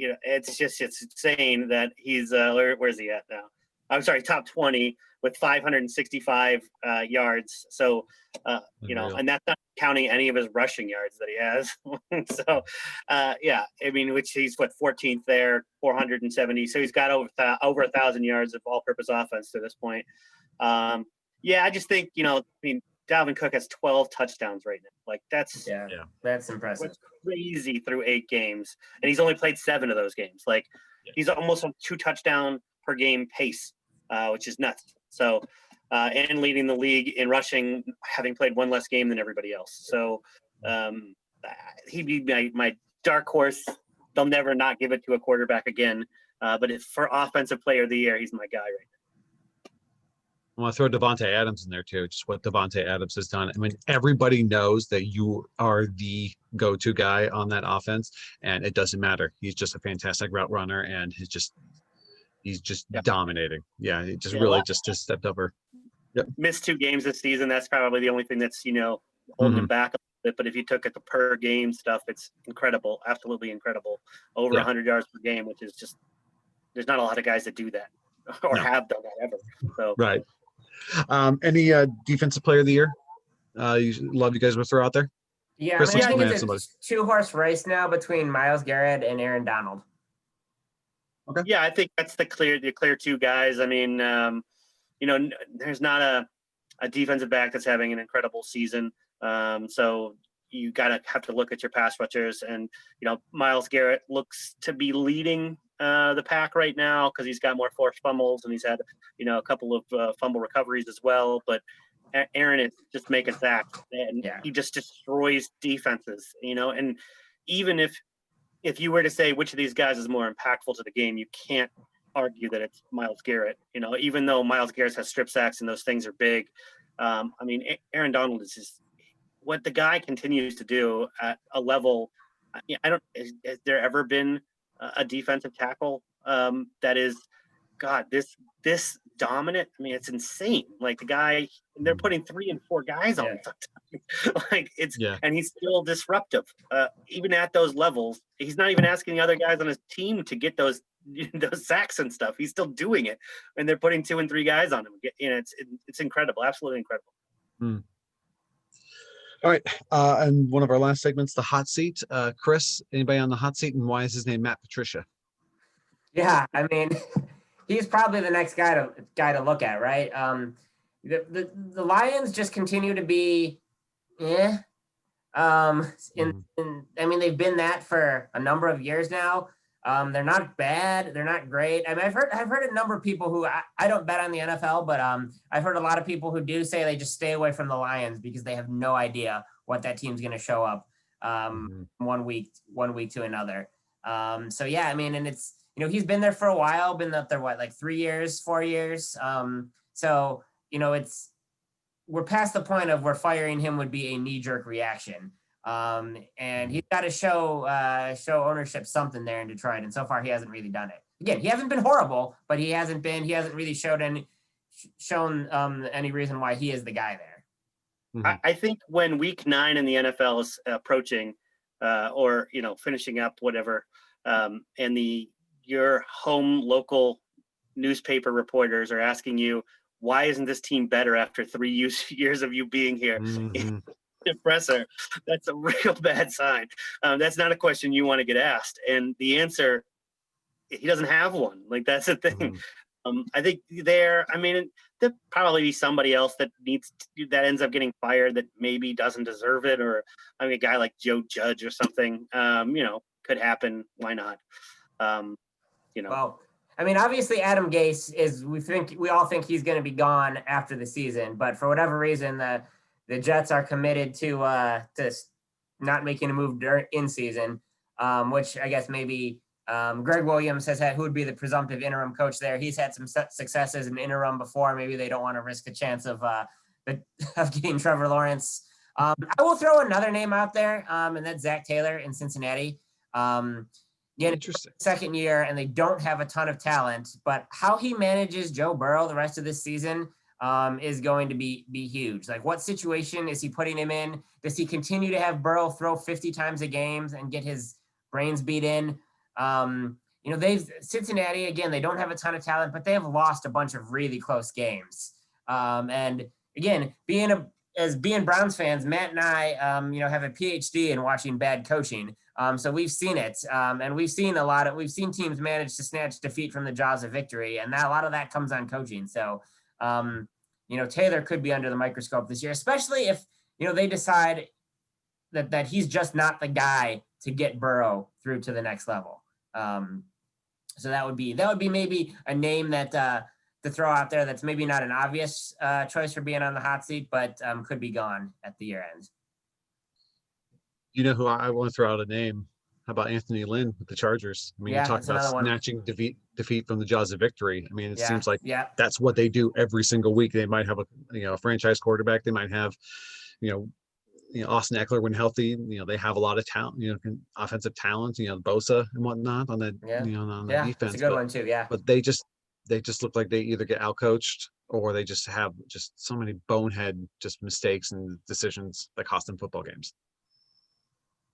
C: It's insane that he's where's he at now? I'm sorry, top 20 with 565 yards. So, and that's not counting any of his rushing yards that he has. So, which he's 14th there, 470. So he's got over 1,000 yards of all-purpose offense to this point. I just think, Dalvin Cook has 12 touchdowns right now. Like that's
A: impressive.
C: Crazy through 8 games, and he's only played 7 of those games. Like he's almost on 2 touchdown per game pace, which is nuts. So, and leading the league in rushing, having played 1 less game than everybody else. So, he'd be my dark horse. They'll never not give it to a quarterback again. But for offensive player of the year, he's my guy right now.
B: I want to throw Devontae Adams in there too, just what Devontae Adams has done. I mean, everybody knows that you are the go-to guy on that offense, and it doesn't matter. He's just a fantastic route runner, and he's just dominating. Yeah, he just just stepped over. Yep.
C: Missed 2 games this season. That's probably the only thing that's, holding him back a little bit. But if you took it to per game stuff, it's incredible, absolutely incredible. Over 100 yards per game, which is just, there's not a lot of guys that do that or have done that ever. So
B: right. Any defensive player of the year you guys would throw out there?
A: Yeah,
B: Chris,
A: I think it's a 2-horse race now between Myles Garrett and Aaron Donald.
B: Okay.
C: Yeah, I think that's the clear 2 guys. I mean, there's not a defensive back that's having an incredible season. So you have to look at your pass rushers, and Myles Garrett looks to be leading the pack right now because he's got more forced fumbles, and he's had a couple of fumble recoveries as well. But Aaron is just making sacks, and he just destroys defenses. And even if you were to say which of these guys is more impactful to the game, you can't argue that it's Myles Garrett. Even though Myles Garrett has strip sacks and those things are big. Aaron Donald is just what the guy continues to do at a level. Has there ever been a defensive tackle that is, this dominant? I mean, it's insane. Like the guy, they're putting 3 and 4 guys on him sometimes. Like and he's still disruptive. Even at those levels, he's not even asking the other guys on his team to get those sacks and stuff. He's still doing it, and they're putting 2 and 3 guys on him. It's incredible, absolutely incredible.
B: All right, and one of our last segments, the hot seat. Chris, anybody on the hot seat, and why is his name Matt Patricia?
A: Yeah, I mean, he's probably the next guy to look at, right? The Lions just continue to be, I mean, they've been that for a number of years now. They're not bad. They're not great. I mean, I've heard a number of people who I don't bet on the NFL, but I've heard a lot of people who do say they just stay away from the Lions because they have no idea what that team's going to show up one week to another. So yeah, I mean, and it's, he's been there for a while, been up there, 3 years, 4 years. So, we're past the point of where firing him would be a knee-jerk reaction. And he's got to show ownership something there in Detroit. And so far he hasn't really done it. Again, he hasn't been horrible, but he hasn't really shown any reason why he is the guy there.
C: I think when week 9 in the NFL is approaching, or finishing up whatever, and the your home local newspaper reporters are asking you, why isn't this team better after 3 years of you being here?
B: Mhm.
C: Presser, that's a real bad sign. That's not a question you want to get asked. And the answer, he doesn't have one. Like, that's the thing.
B: Mhm.
C: I think there'll probably be somebody else that ends up getting fired that maybe doesn't deserve it. Or a guy like Joe Judge or something, could happen. Why not?
A: Well, I mean, obviously Adam Gase we all think he's going to be gone after the season, but for whatever reason, the Jets are committed to not making a move in season, which I guess maybe Greg Williams has had, who would be the presumptive interim coach there. He's had some successes in interim before. Maybe they don't want to risk a chance of getting Trevor Lawrence. I will throw another name out there, and that's Zach Taylor in Cincinnati.
B: Interesting.
A: Second year, and they don't have a ton of talent, but how he manages Joe Burrow the rest of this season is going to be huge. Like, what situation is he putting him in? Does he continue to have Burrow throw 50 times a game and get his brains beat in? Cincinnati, again, they don't have a ton of talent, but they have lost a bunch of really close games. And again, being Browns fans, Matt and I, have a PhD in watching bad coaching. So we've seen it, and we've seen teams manage to snatch defeat from the jaws of victory, and a lot of that comes on coaching. So, Taylor could be under the microscope this year, especially if they decide that he's just not the guy to get Burrow through to the next level. So that would be maybe a name that to throw out there that's maybe not an obvious choice for being on the hot seat, but could be gone at the year end.
B: You know who I want to throw out a name? How about Anthony Lynn with the Chargers? I mean, you talk about snatching defeat from the jaws of victory. I mean, it seems like that's what they do every single week. They might have a franchise quarterback. They might have, Austin Eckler when healthy. They have a lot of talent. Offensive talent. Bosa and whatnot on that. On the defense.
A: That's a good one too. Yeah.
B: But they just look like they either get outcoached or they just have just so many bonehead mistakes and decisions that cost them football games.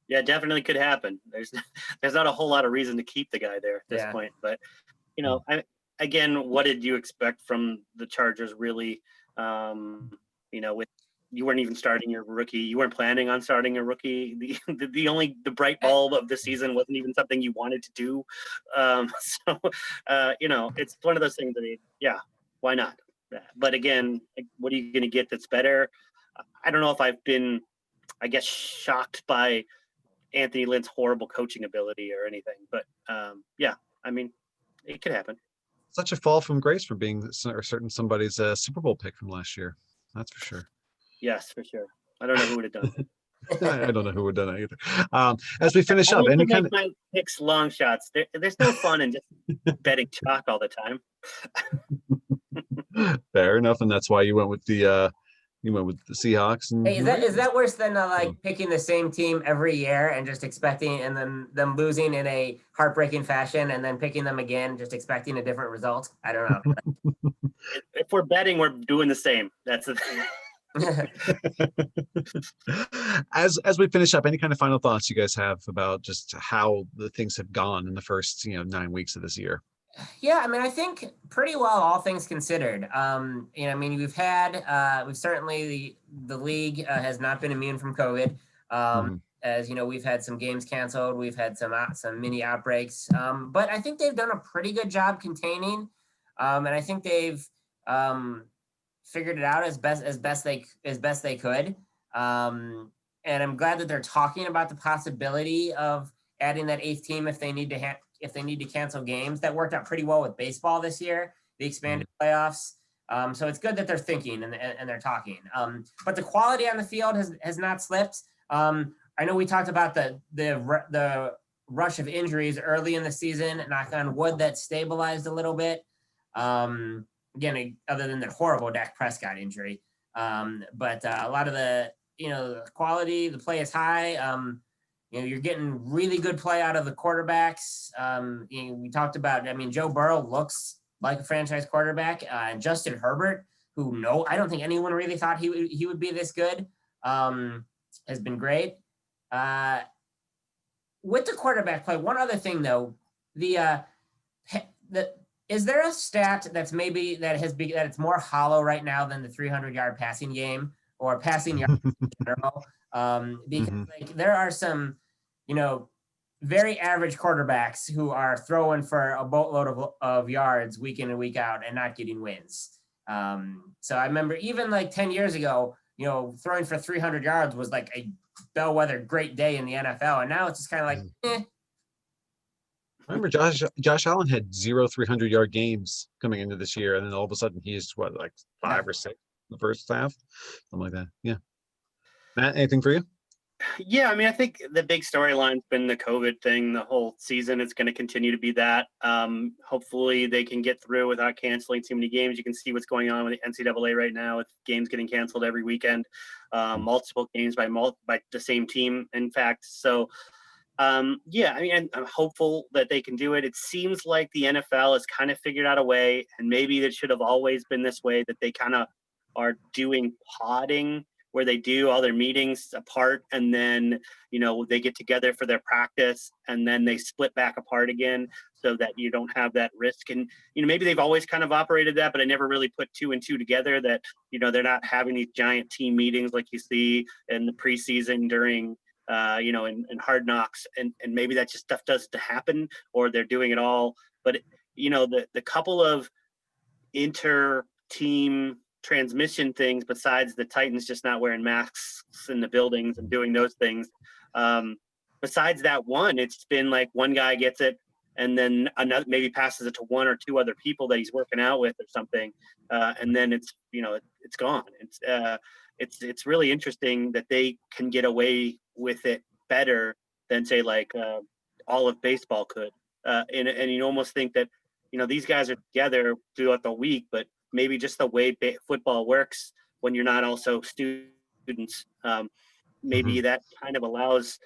C: Yeah, definitely could happen. There's not a whole lot of reason to keep the guy there at this point. But, what did you expect from the Chargers really? With you weren't even starting your rookie. You weren't planning on starting a rookie. The bright bulb of the season wasn't even something you wanted to do. It's one of those things that, why not? But again, what are you going to get that's better? I don't know if I've been, shocked by Anthony Lynn's horrible coaching ability or anything, but it could happen.
B: Such a fall from grace for being somebody's Super Bowl pick from last year. That's for sure.
C: Yes, for sure. I don't know who would have done it.
B: I don't know who would have done it either. As we finish up, any kind of
C: my picks long shots. There's no fun in just betting chalk all the time.
B: Fair enough, and that's why you went with the Seahawks. And
A: hey, is that worse than picking the same team every year and just expecting and then them losing in a heartbreaking fashion and then picking them again, just expecting a different result? I don't know.
C: If we're betting, we're doing the same. That's the thing.
B: As we finish up, any kind of final thoughts you guys have about just how the things have gone in the first 9 weeks of this year?
A: Yeah, I mean, I think pretty well, all things considered. We've certainly the league has not been immune from COVID. As we've had some games canceled, we've had some mini outbreaks, but I think they've done a pretty good job containing, and I think they've figured it out as best they could. And I'm glad that they're talking about the possibility of adding that 8th team if they need to cancel games. That worked out pretty well with baseball this year, the expanded playoffs. So it's good that they're thinking and they're talking. But the quality on the field has not slipped. I know we talked about the rush of injuries early in the season. Knock on wood, that stabilized a little bit. Again, other than that horrible Dak Prescott injury. But a lot of the quality, the play is high. You're getting really good play out of the quarterbacks. We talked about, Joe Burrow looks like a franchise quarterback. And Justin Herbert, I don't think anyone really thought he would be this good, has been great. With the quarterback play, one other thing though, is there a stat that's maybe that it's more hollow right now than the 300-yard passing game or passing yards in general? Because like there are some, very average quarterbacks who are throwing for a boatload of yards week in and week out and not getting wins. So I remember even like 10 years ago, throwing for 300 yards was like a bellwether great day in the NFL. And now it's just kind of like,
B: I remember Josh Allen had 0 300-yard games coming into this year, and then all of a sudden he's like 5 or 6 in the first half, something like that. Yeah. Matt, anything for you?
C: Yeah, I mean, I think the big storyline's been the COVID thing. The whole season is going to continue to be that. Hopefully, they can get through without canceling too many games. You can see what's going on with the NCAA right now, with games getting canceled every weekend, multiple games by the same team, in fact. So, yeah, I mean, I'm hopeful that they can do it. It seems like the NFL has kind of figured out a way, and maybe it should have always been this way, that they kind of are doing podding, where they do all their meetings apart, and then, they get together for their practice, and then they split back apart again, so that you don't have that risk. And, maybe they've always kind of operated that, but I never really put 2 and 2 together, that, they're not having these giant team meetings like you see in the preseason during, in Hard Knocks. And maybe that just stuff doesn't happen, or they're doing it all. But, the couple of inter-team transmission things, besides the Titans just not wearing masks in the buildings and doing those things, besides that one, it's been like one guy gets it and then another maybe passes it to 1 or 2 other people that he's working out with or something, and then it's it's gone. It's really interesting that they can get away with it better than, say, like all of baseball could, and you almost think that these guys are together throughout the week, but maybe just the way football works when you're not also students, maybe that kind of allows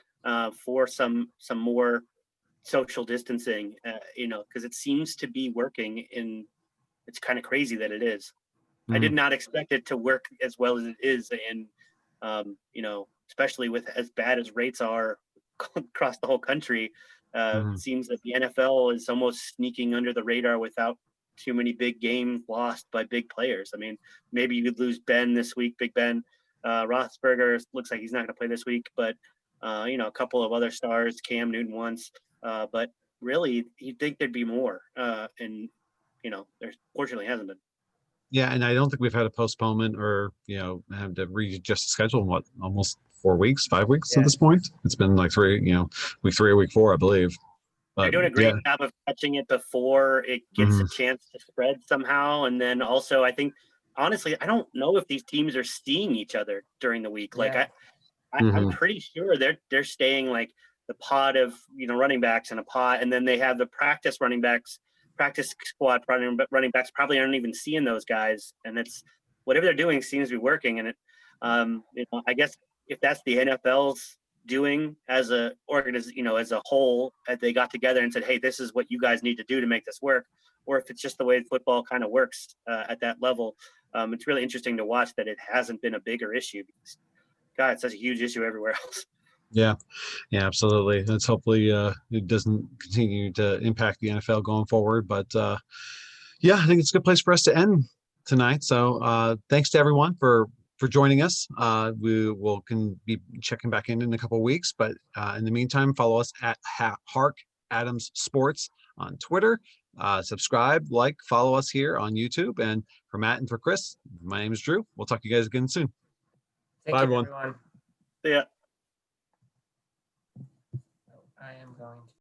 C: for some more social distancing, because it seems to be working, and it's kind of crazy that it is. I did not expect it to work as well as it is, and especially with as bad as rates are across the whole country, it seems that the NFL is almost sneaking under the radar without too many big games lost by big players. I mean, maybe you could lose Ben this week, Big Ben. Roethlisberger looks like he's not going to play this week, but a couple of other stars, Cam Newton once, but really you'd think thered be more, and there fortunately hasn't been.
B: Yeah, and I don't think we've had a postponement or have to readjust the schedule in almost 4 weeks, 5 weeks at this point. It's been like week 3 or week 4, I believe.
C: They're doing a great job of catching it before it gets a chance to spread somehow. And then also, I think, honestly, I don't know if these teams are seeing each other during the week. Like, I'm pretty sure they're staying like the pod of running backs in a pod, and then they have the practice squad running backs probably aren't even seeing those guys, and it's whatever they're doing seems to be working. And it, I guess if that's the NFL's doing as a as a whole, that they got together and said, hey, this is what you guys need to do to make this work, or if it's just the way football kind of works at that level. It's really interesting to watch that it hasn't been a bigger issue, because God, it's such a huge issue everywhere else.
B: Yeah, absolutely. Let's hopefully it doesn't continue to impact the NFL going forward. But yeah, I think it's a good place for us to end tonight. So thanks to everyone for joining us. We can be checking back in a couple of weeks. But in the meantime, follow us at Hark-Adams Sports on Twitter. Subscribe, follow us here on YouTube. And for Matt and for Chris, my name is Drew. We'll talk to you guys again soon.
A: Bye, everyone.
C: Yeah.